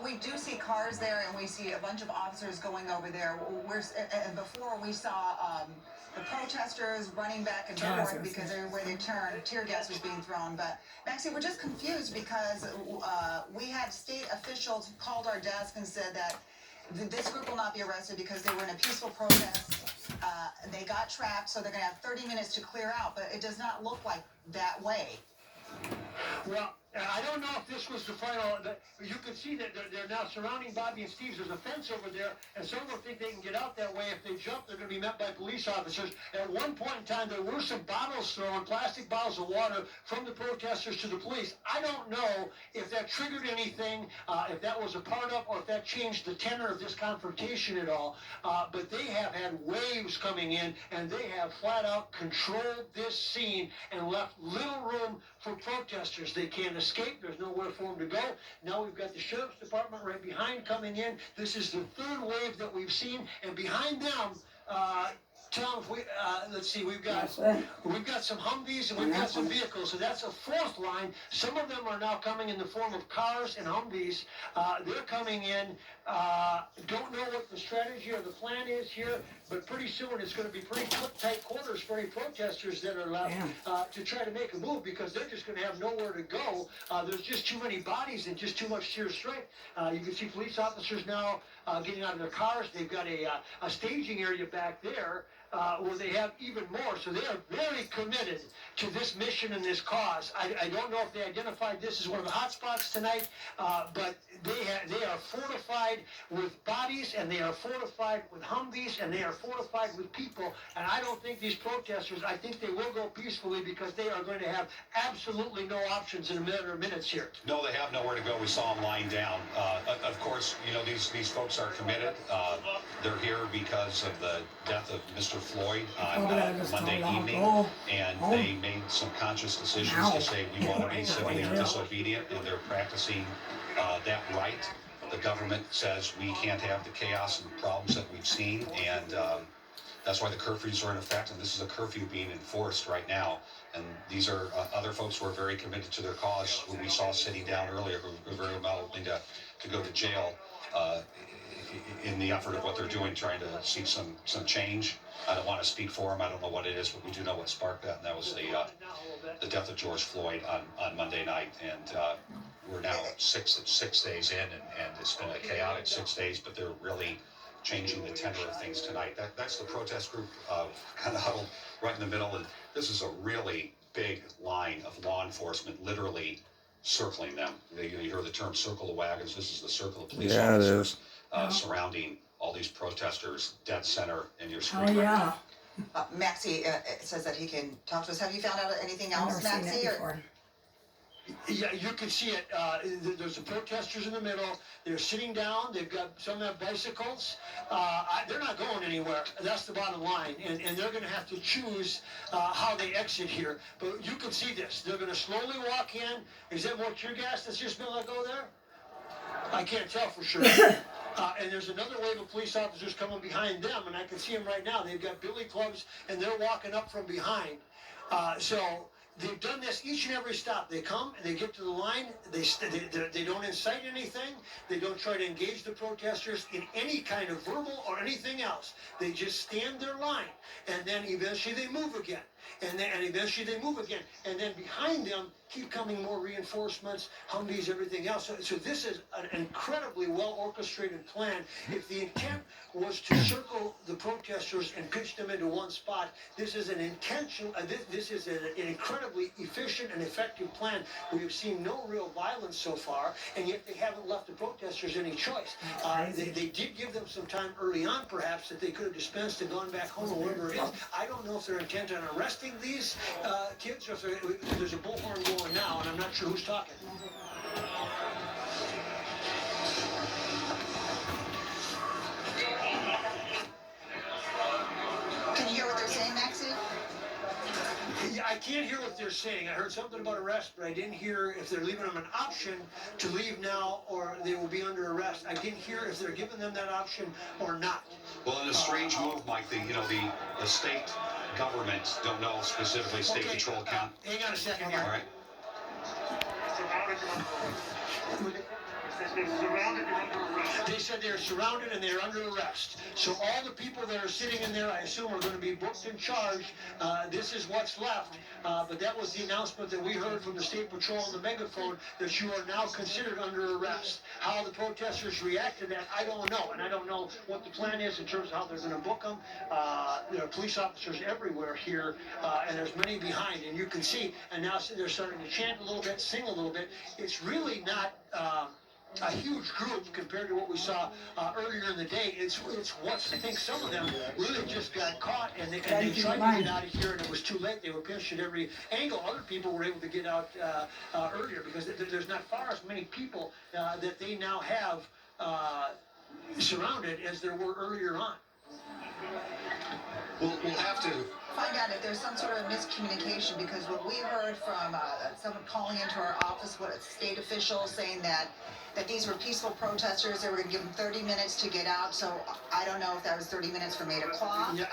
we do see cars there, and we see a bunch of officers going over there. And before we saw the protesters running back and forth because everywhere they turned, tear gas was being thrown. But Maxie, we're just confused because we had state officials who called our desk and said that this group will not be arrested because they were in a peaceful protest. They got trapped, so they're going to have 30 minutes to clear out. But it does not look like that way. Well, I don't know if this was the final. You can see that they're now surrounding Bobby and Steve's. There's a fence over there, and some of them think they can get out that way. If they jump, they're going to be met by police officers. At one point in time, there were some bottles thrown, plastic bottles of water, from the protesters to the police. I don't know if that triggered anything, if that was a part of, or if that changed the tenor of this confrontation at all. But they have had waves coming in, and they have flat out controlled this scene and left little room for protesters. They can't escape. There's nowhere for them to go. Now we've got the sheriff's department right behind coming in. This is the third wave that we've seen, and behind them, Tom, let's see, we've got some Humvees and we've got some vehicles, so that's a fourth line. Some of them are now coming in the form of cars and Humvees. They're coming in. Don't know what the strategy or the plan is here, but pretty soon it's going to be pretty tight quarters for any protesters that are left to try to make a move, because they're just going to have nowhere to go. There's just too many bodies and just too much sheer strength. You can see police officers now getting out of their cars. They've got a staging area back there where they have even more. So they are very committed to this mission and this cause. I don't know if they identified this as one of the hot spots tonight, but they are fortified with bodies, and they are fortified with Humvees, and they are fortified with people. And I don't think these protesters, I think they will go peacefully, because they are going to have absolutely no options in a matter of minutes here. No, they have nowhere to go. We saw them lying down. Of course, you know, these folks are committed. They're here because of the death of Mr. Floyd on Monday evening, and they made some conscious decisions to say we want to be civilly disobedient, and they're practicing that right. The government says we can't have the chaos and the problems that we've seen, and that's why the curfews are in effect, and this is a curfew being enforced right now. And these are other folks who are very committed to their cause, who we saw sitting down earlier, who are very well willing to go to jail in the effort of what they're doing, trying to see some change. I don't want to speak for them. I don't know what it is, but we do know what sparked that, and that was the death of George Floyd on Monday night. And we're now six days in, and it's been a chaotic 6 days, but they're really changing the tenor of things tonight. That's the protest group kind of huddled right in the middle, and this is a really big line of law enforcement literally circling them. You hear the term circle of wagons. This is the circle of police officers surrounding all these protesters, dead center in your screen. Oh, yeah. Maxie it says that he can talk to us. Have you found out anything else, Maxie? Yeah, you can see it. There's the protesters in the middle. They're sitting down. They've got some have bicycles. They're not going anywhere. That's the bottom line. And they're going to have to choose how they exit here. But you can see this. They're going to slowly walk in. Is that more tear gas that's just been let go there? I can't tell for sure. And there's another wave of police officers coming behind them, and I can see them right now. They've got billy clubs, and they're walking up from behind. So they've done this each and every stop. They come, and they get to the line. They don't incite anything. They don't try to engage the protesters in any kind of verbal or anything else. They just stand their line, and then eventually they move again. And eventually they move again. And then behind them keep coming more reinforcements, Humvees, everything else. So this is an incredibly well-orchestrated plan. If the intent was to circle the protesters and pitch them into one spot, this is an intentional, this is an incredibly efficient and effective plan. We have seen no real violence so far, and yet they haven't left the protesters any choice. They did give them some time early on, perhaps, that they could have dispensed and gone back home or whatever it is. I don't know if they're intent on arresting these kids, or if there's a bullhorn going now, and I'm not sure who's talking. Can you hear what they're saying, Maxie? Yeah, I can't hear what they're saying. I heard something about arrest, but I didn't hear if they're leaving them an option to leave now or they will be under arrest. I didn't hear if they're giving them that option or not. Well, in a strange move, Mike, the state government, don't know specifically, state control count. Hang on a second here. All right. They said they're surrounded and they're under arrest. So all the people that are sitting in there, I assume, are going to be booked and charged. This is what's left. But that was the announcement that we heard from the State Patrol on the megaphone, that you are now considered under arrest. How the protesters react to that, I don't know. And I don't know what the plan is in terms of how they're going to book them. There are police officers everywhere here, and there's many behind. And you can see, and now they're starting to chant a little bit, sing a little bit. It's really not a huge group compared to what we saw earlier in the day. It's what I think some of them really just got caught, and they tried to get out of here, and it was too late. They were pinched at every angle. Other people were able to get out earlier because there's not far as many people that they now have surrounded as there were earlier on. We'll have to find out if there's some sort of miscommunication, because what we heard from someone calling into our office, what a state official saying that these were peaceful protesters, they were going to give them 30 minutes to get out. So I don't know if that was 30 minutes from 8 o'clock. Yeah.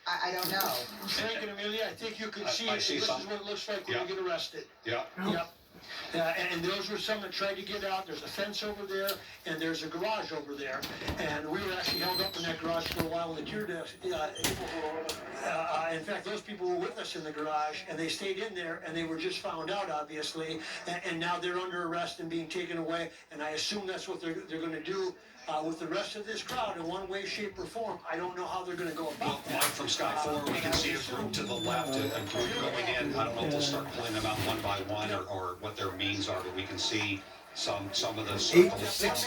I don't know. Frank and Amelia, I think you can see I it. see This some. is what it looks like when you get arrested. Yeah. Yep. And those were some that tried to get out. There's a fence over there, and there's a garage over there. And we were actually held up in that garage for a while in the tear gas. In fact, those people were with us in the garage, and they stayed in there, and they were just found out, obviously. And now they're under arrest and being taken away. And I assume that's what they're going to do with the rest of this crowd in one way, shape, or form. I don't know how they're going to go about that. Mike, from Sky 4, we can see a group to the left, a group going in. I don't know if they'll start pulling them out one by one or what their means are, but we can see some of the circles.